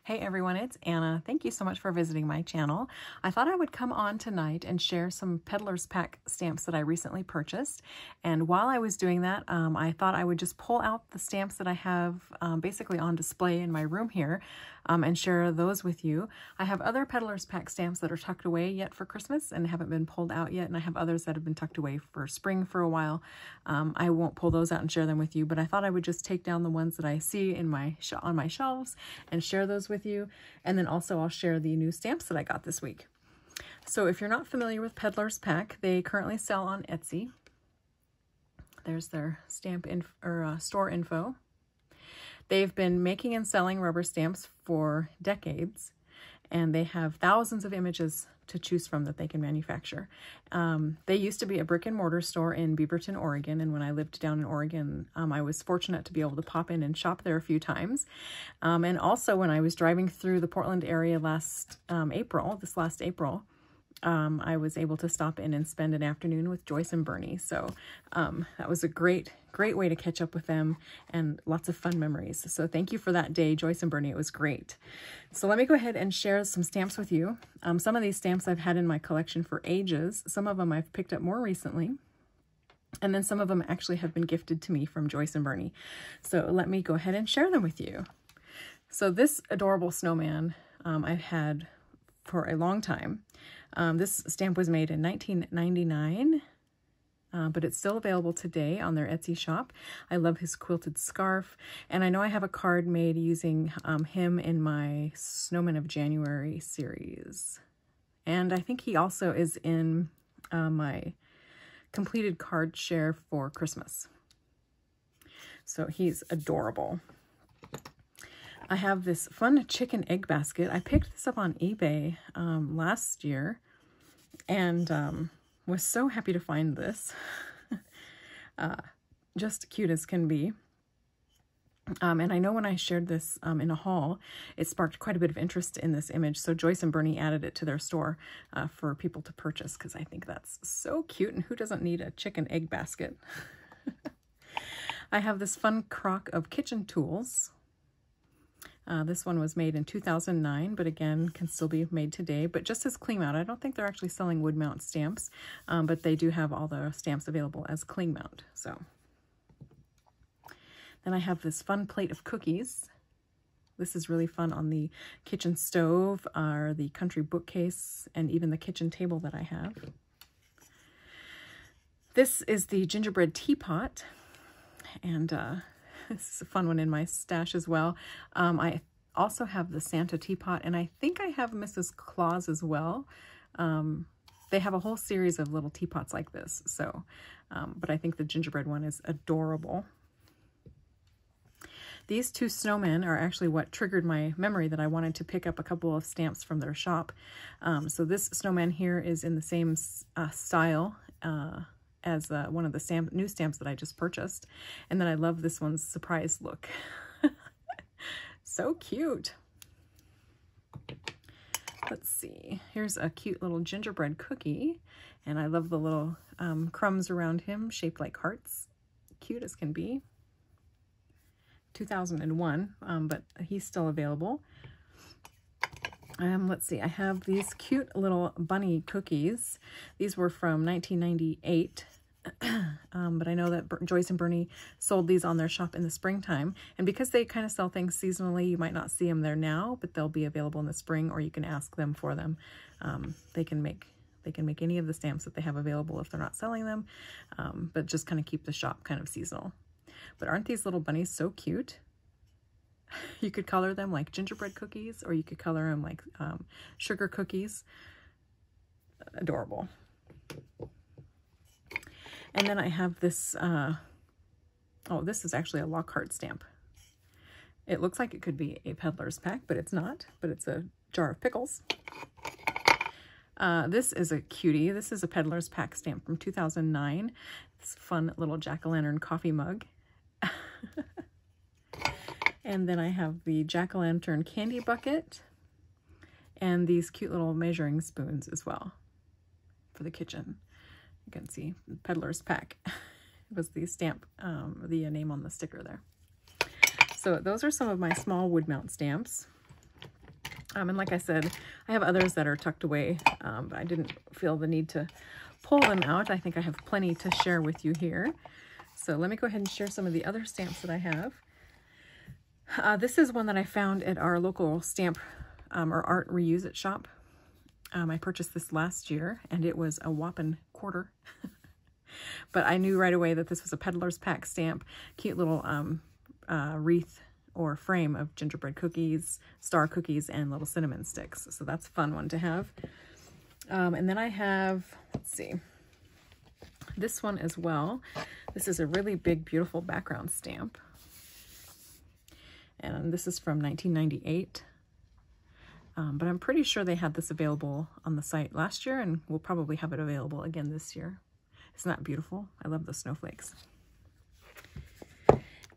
Hey everyone, it's Anna. Thank you so much for visiting my channel. I thought I would come on tonight and share some Peddler's Pack stamps that I recently purchased. And while I was doing that, I thought I would just pull out the stamps that I have basically on display in my room here and share those with you. I have other Peddler's Pack stamps that are tucked away yet for Christmas and haven't been pulled out yet, and I have others that have been tucked away for spring for a while. I won't pull those out and share them with you, but I thought I would just take down the ones that I see in on my shelves and share those with you. And then also I'll share the new stamps that I got this week. So if you're not familiar with Peddler's Pack, they currently sell on Etsy. There's their store info. They've been making and selling rubber stamps for decades, and they have thousands of images to choose from that they can manufacture. They used to be a brick and mortar store in Beaverton, Oregon, and when I lived down in Oregon, I was fortunate to be able to pop in and shop there a few times. And also when I was driving through the Portland area this last April, I was able to stop in and spend an afternoon with Joyce and Bernie. So that was a great way to catch up with them and lots of fun memories. So thank you for that day, Joyce and Bernie. It was great. So let me go ahead and share some stamps with you. Some of these stamps I've had in my collection for ages. Some of them I've picked up more recently. And then some of them actually have been gifted to me from Joyce and Bernie. So let me go ahead and share them with you. So this adorable snowman I've had for a long time. This stamp was made in 1999, but it's still available today on their Etsy shop. I love his quilted scarf, and I know I have a card made using him in my Snowman of January series. And I think he also is in my completed card share for Christmas. So he's adorable. I have this fun chicken egg basket. I picked this up on eBay last year and was so happy to find this. Just cute as can be. And I know when I shared this in a haul, it sparked quite a bit of interest in this image. So Joyce and Bernie added it to their store for people to purchase because I think that's so cute. And who doesn't need a chicken egg basket? I have this fun crock of kitchen tools. This one was made in 2009, but again, can still be made today, but just as cling mount. I don't think they're actually selling wood mount stamps, but they do have all the stamps available as cling mount. So then I have this fun plate of cookies. This is really fun on the kitchen stove, or the country bookcase, and even the kitchen table that I have. This is the Gingerbread Teapot, and this is a fun one in my stash as well. I also have the Santa teapot, and I think I have Mrs. Claus as well. They have a whole series of little teapots like this, so, but I think the gingerbread one is adorable. These two snowmen are actually what triggered my memory that I wanted to pick up a couple of stamps from their shop. So this snowman here is in the same style as one of the new stamps that I just purchased. And then I love this one's surprise look. So cute. Let's see. Here's a cute little gingerbread cookie. And I love the little crumbs around him shaped like hearts. Cute as can be. 2001, but he's still available. Let's see, I have these cute little bunny cookies. These were from 1998, but I know that Joyce and Bernie sold these on their shop in the springtime. And because they kind of sell things seasonally, you might not see them there now, but they'll be available in the spring, or you can ask them for them. They can make any of the stamps that they have available if they're not selling them, but just kind of keep the shop kind of seasonal. But aren't these little bunnies so cute? You could color them like gingerbread cookies, or you could color them like sugar cookies. Adorable. And then I have this, oh, this is actually a Lockhart stamp. It looks like it could be a Peddler's Pack, but it's not, but it's a jar of pickles. This is a cutie. This is a Peddler's Pack stamp from 2009. This fun little jack-o'-lantern coffee mug. And then I have the jack-o'-lantern candy bucket and these cute little measuring spoons as well for the kitchen. You can see Peddler's Pack was the stamp, the name on the sticker there. So those are some of my small wood mount stamps. And like I said, I have others that are tucked away, but I didn't feel the need to pull them out. I think I have plenty to share with you here. So let me go ahead and share some of the other stamps that I have. This is one that I found at our local stamp or art reuse it shop. I purchased this last year and it was a whopping $1. But I knew right away that this was a Peddler's Pack stamp. Cute little wreath or frame of gingerbread cookies, star cookies, and little cinnamon sticks. So that's a fun one to have. And then I have, let's see, this one as well. This is a really big, beautiful background stamp. And this is from 1998. But I'm pretty sure they had this available on the site last year, and we'll probably have it available again this year. Isn't that beautiful? I love the snowflakes.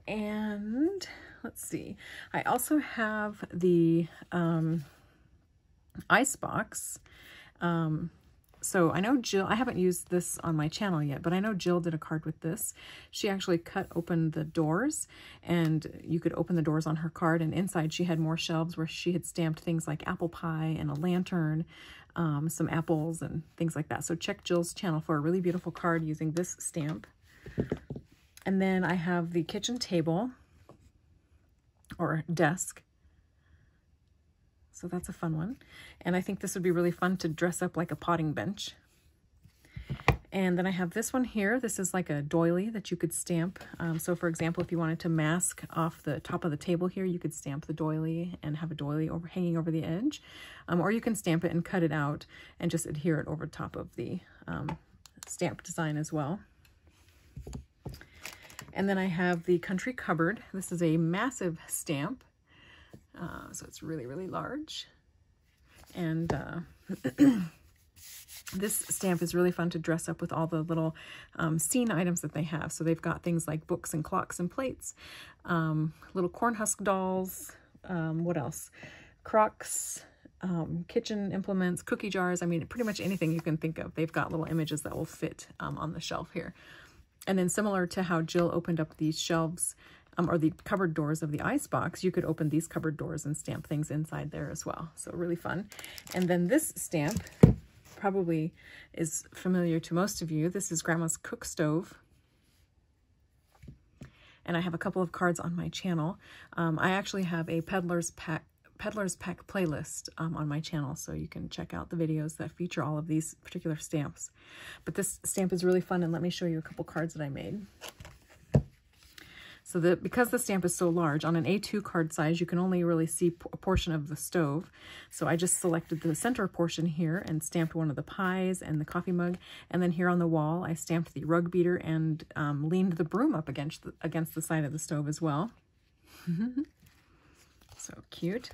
And let's see. I also have the ice box. So I know Jill, I haven't used this on my channel yet, but I know Jill did a card with this. She actually cut open the doors, and you could open the doors on her card, and inside she had more shelves where she had stamped things like apple pie and a lantern, some apples and things like that. So check Jill's channel for a really beautiful card using this stamp. And then I have the kitchen table or desk. So that's a fun one. And I think this would be really fun to dress up like a potting bench. And then I have this one here. This is like a doily that you could stamp. So for example, if you wanted to mask off the top of the table here, you could stamp the doily and have a doily hanging over the edge. Or you can stamp it and cut it out and just adhere it over top of the stamp design as well. And then I have the country cupboard. This is a massive stamp. So it's really, really large. And this stamp is really fun to dress up with all the little scene items that they have. So they've got things like books and clocks and plates, little corn husk dolls, what else? Crocs, kitchen implements, cookie jars. I mean, pretty much anything you can think of. They've got little images that will fit on the shelf here. And then similar to how Jill opened up these shelves or the cupboard doors of the ice box, you could open these cupboard doors and stamp things inside there as well. So really fun. And then this stamp probably is familiar to most of you. This is Grandma's cook stove. And I have a couple of cards on my channel. I actually have a Peddler's Pack playlist on my channel, so you can check out the videos that feature all of these particular stamps. But this stamp is really fun, and let me show you a couple cards that I made. So because the stamp is so large, on an A2 card size, you can only really see a portion of the stove. So I just selected the center portion here and stamped one of the pies and the coffee mug. And then here on the wall, I stamped the rug beater and leaned the broom up against the side of the stove as well. So cute.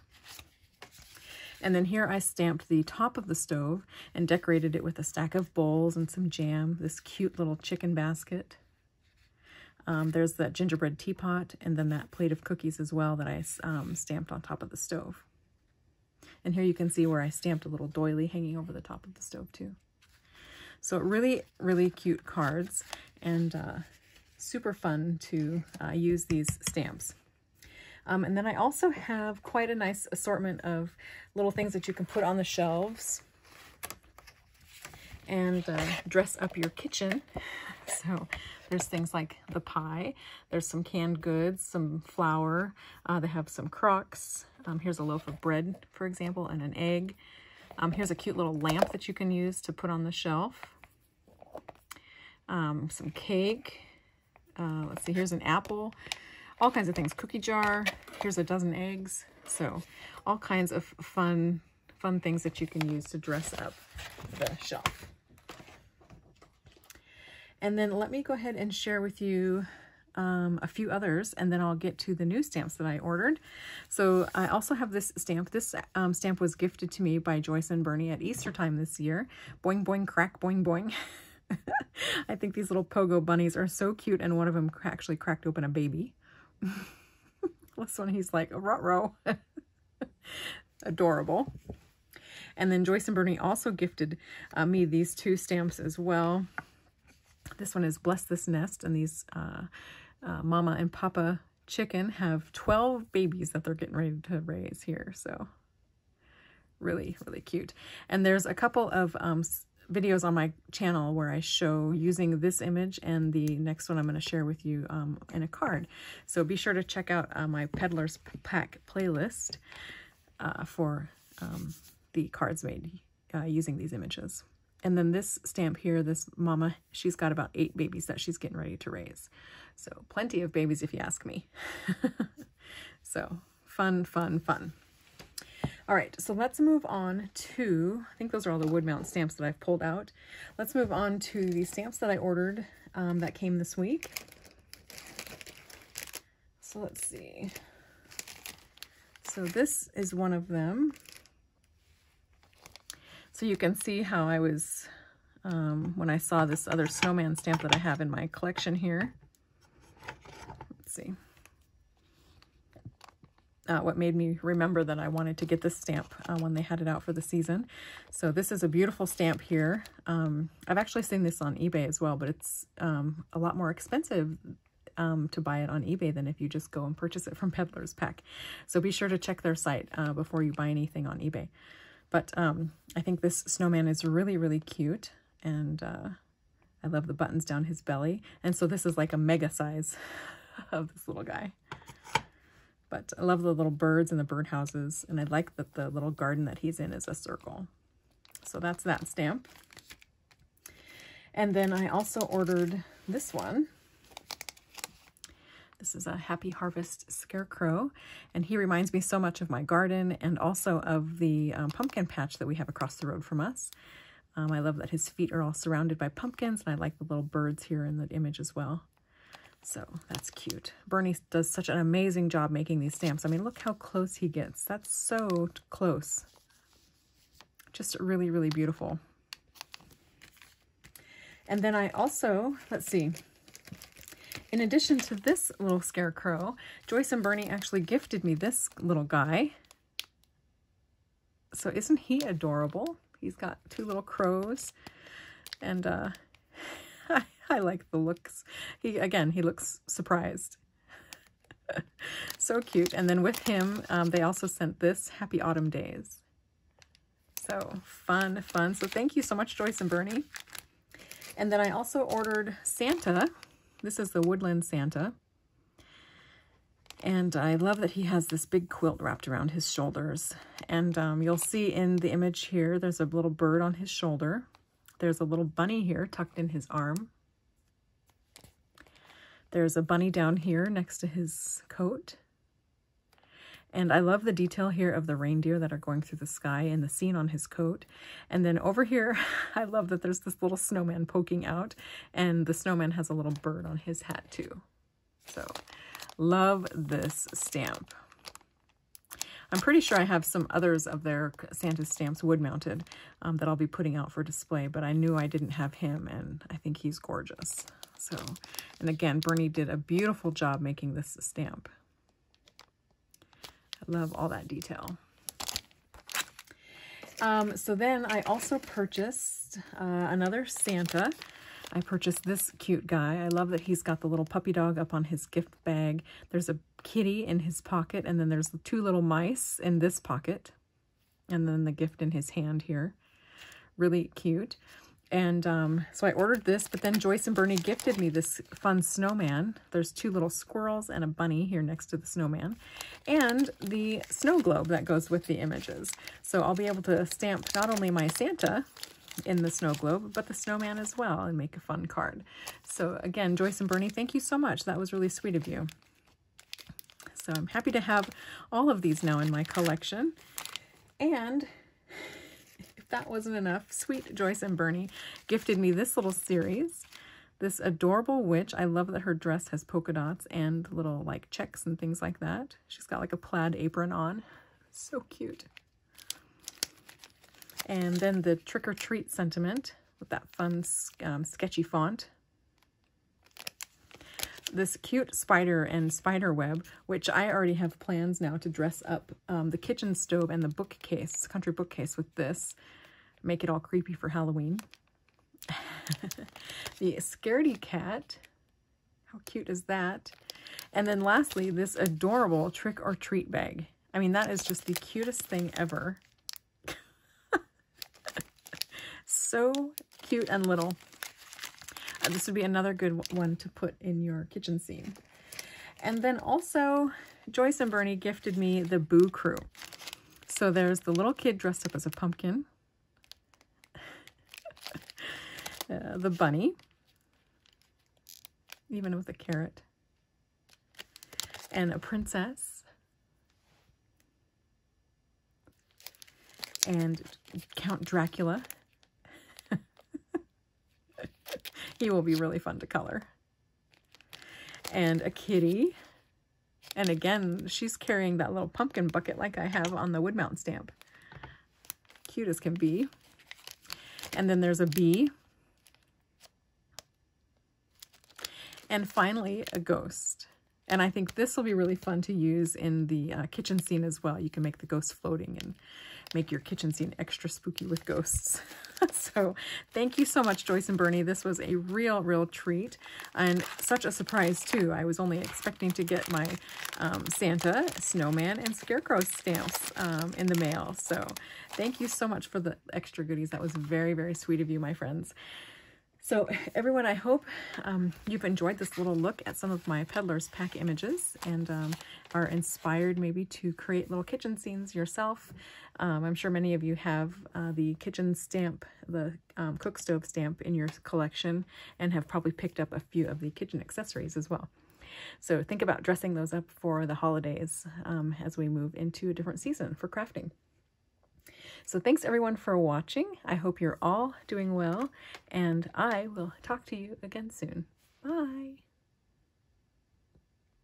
And then here I stamped the top of the stove and decorated it with a stack of bowls and some jam, this cute little chicken basket. There's that gingerbread teapot, and then that plate of cookies as well that I stamped on top of the stove. And here you can see where I stamped a little doily hanging over the top of the stove too. So really, really cute cards, and super fun to use these stamps. And then I also have quite a nice assortment of little things that you can put on the shelves and dress up your kitchen. So there's things like the pie, there's some canned goods, some flour, they have some Crocs. Here's a loaf of bread, for example, and an egg. Here's a cute little lamp that you can use to put on the shelf. Some cake. Let's see, here's an apple. All kinds of things. Cookie jar. Here's a dozen eggs. So all kinds of fun things that you can use to dress up the shelf. And then let me go ahead and share with you a few others, and then I'll get to the new stamps that I ordered. So I also have this stamp. This stamp was gifted to me by Joyce and Bernie at Easter time this year. Boing, boing, crack, boing, boing. I think these little pogo bunnies are so cute, and one of them actually cracked open a baby. This one, he's like a ruh-roh. Adorable. And then Joyce and Bernie also gifted me these two stamps as well. This one is Bless This Nest, and these Mama and Papa chicken have 12 babies that they're getting ready to raise here. So Really, really cute. And there's a couple of videos on my channel where I show using this image, and the next one I'm going to share with you in a card. So be sure to check out my Peddler's Pack playlist for the cards made using these images. And then this stamp here, this mama, she's got about 8 babies that she's getting ready to raise. So plenty of babies if you ask me. So fun, fun, fun. All right, so let's move on to, I think those are all the wood mount stamps that I've pulled out. Let's move on to the stamps that I ordered that came this week. So let's see. So this is one of them. So you can see how I was, when I saw this other snowman stamp that I have in my collection here. Let's see. What made me remember that I wanted to get this stamp when they had it out for the season. So this is a beautiful stamp here. I've actually seen this on eBay as well, but it's a lot more expensive to buy it on eBay than if you just go and purchase it from Peddler's Pack. So be sure to check their site before you buy anything on eBay. But I think this snowman is really, really cute, and I love the buttons down his belly. And so this is like a mega size of this little guy. But I love the little birds and the birdhouses, and I like that the little garden that he's in is a circle. So that's that stamp. And then I also ordered this one. This is a Happy Harvest Scarecrow, and he reminds me so much of my garden and also of the pumpkin patch that we have across the road from us. I love that his feet are all surrounded by pumpkins, and I like the little birds here in the image as well. So that's cute. Bernie does such an amazing job making these stamps. I mean, look how close he gets. That's so close. Just really, really beautiful. And then I also, let's see, in addition to this little scarecrow, Joyce and Bernie actually gifted me this little guy. So isn't he adorable? He's got 2 little crows, and I like the looks. He looks surprised. So cute. And then with him, they also sent this, Happy Autumn Days. So fun, fun. So thank you so much, Joyce and Bernie. And then I also ordered Santa. This is the Woodland Santa. And I love that he has this big quilt wrapped around his shoulders. And you'll see in the image here, there's a little bird on his shoulder. There's a little bunny here tucked in his arm. There's a bunny down here next to his coat. And I love the detail here of the reindeer that are going through the sky and the scene on his coat. And then over here, I love that there's this little snowman poking out, and the snowman has a little bird on his hat too. So love this stamp. I'm pretty sure I have some others of their Santa stamps wood mounted that I'll be putting out for display, but I knew I didn't have him, and I think he's gorgeous. So, and again, Bernie did a beautiful job making this stamp. I love all that detail. So then I also purchased another Santa. I purchased this cute guy. I love that he's got the little puppy dog up on his gift bag. There's a kitty in his pocket, and then there's 2 little mice in this pocket, and then the gift in his hand here. Really cute. And so I ordered this, but then Joyce and Bernie gifted me this fun snowman. There's 2 little squirrels and a bunny here next to the snowman, and the snow globe that goes with the images. So I'll be able to stamp not only my Santa in the snow globe, but the snowman as well, and make a fun card. So again, Joyce and Bernie, thank you so much. That was really sweet of you. So I'm happy to have all of these now in my collection. And if that wasn't enough, sweet Joyce and Bernie gifted me this little series, this adorable witch. I love that her dress has polka dots and little like checks and things like that. She's got like a plaid apron on. So cute. And then the Trick or Treat sentiment with that fun sketchy font. This cute spider and spider web, which I already have plans now to dress up the kitchen stove and the bookcase, country bookcase, with this. Make it all creepy for Halloween. The Scaredy Cat. How cute is that? And then lastly, this adorable Trick or Treat bag. I mean, that is just the cutest thing ever. so cute and little. This would be another good one to put in your kitchen scene. And then also, Joyce and Bernie gifted me the Boo Crew. So there's the little kid dressed up as a pumpkin, the bunny, even with a carrot, and a princess, and Count Dracula. He will be really fun to color. And a kitty. And again, she's carrying that little pumpkin bucket like I have on the wood mount stamp. Cute as can be. And then there's a bee. And finally, a ghost. And I think this will be really fun to use in the kitchen scene as well. You can make the ghost floating and make your kitchen scene extra spooky with ghosts. So thank you so much, Joyce and Bernie. This was a real treat and such a surprise too. I was only expecting to get my Santa, Snowman, and Scarecrow stamps in the mail. So thank you so much for the extra goodies. That was very sweet of you, my friends. So everyone, I hope you've enjoyed this little look at some of my Peddler's pack images and are inspired maybe to create little kitchen scenes yourself. I'm sure many of you have the kitchen stamp, the cook stove stamp in your collection and have probably picked up a few of the kitchen accessories as well. So think about dressing those up for the holidays as we move into a different season for crafting. So thanks everyone for watching. I hope you're all doing well, and I will talk to you again soon. Bye.